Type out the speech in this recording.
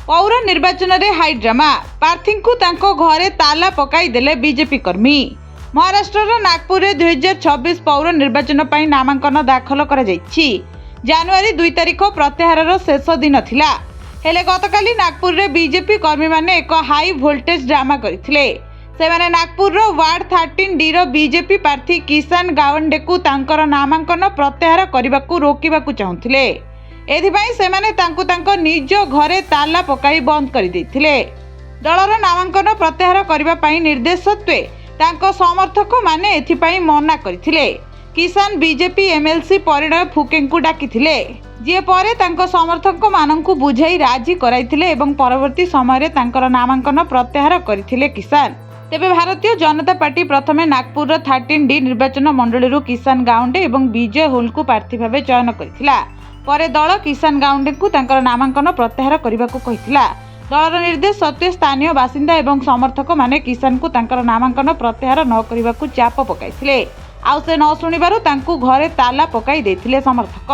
पौर निर्वाचन में हाईड्रामा प्रार्थी को घरे ताला पकईदे बीजेपी कर्मी। महाराष्ट्र नागपुर में 2026 पौर निर्वाचन पर नामांकन दाखल कर जानुआरी 2 तारिख प्रत्याहार शेष दिन थिला। हेले गतकाली नागपुर में बीजेपी कर्मी माने एक हाई वोल्टेज ड्रामा करथिले। सेमाने नागपुर वार्ड 13D रो बीजेपी प्रार्थी किसान गावंडे को तांकर नामांकन प्रत्याहार करने को रोकवा चाहूले। एथिपाई सेमाने तांको निज घरे ताला पकाई बंद कर देथिले। दलर नामांकन प्रत्याहार करने निर्देश सत्वे तांको समर्थक माने एथिपाई मना करथिले। किसान बीजेपी एमएलसी परिणय फुके को डाकिथिले, जे परे तांको समर्थक माननकु बुझाई राजी कराइथिले एवं परवर्ती समय तांकर नामांकन प्रत्याहार करथिले किसान। तेबे भारतीय जनता पार्टी प्रथमे नागपुर 13D निर्वाचन मंडली किसान गाउंडे एवं विजय होल को प्रार्थी भाव चयन करथिला। परे दल किसान गाउंडे को तांकर नामांकन प्रत्याहार करने को कहिथिला। दलर निर्देश सत्वे स्थानीय बासिंदा एवं समर्थक माने किसान को तांकर नामांकन प्रत्याहार न करने को चाप पकाइथिले। आउ से न शुणिबारु तांकु घरे ताला पकाई देथिले समर्थक।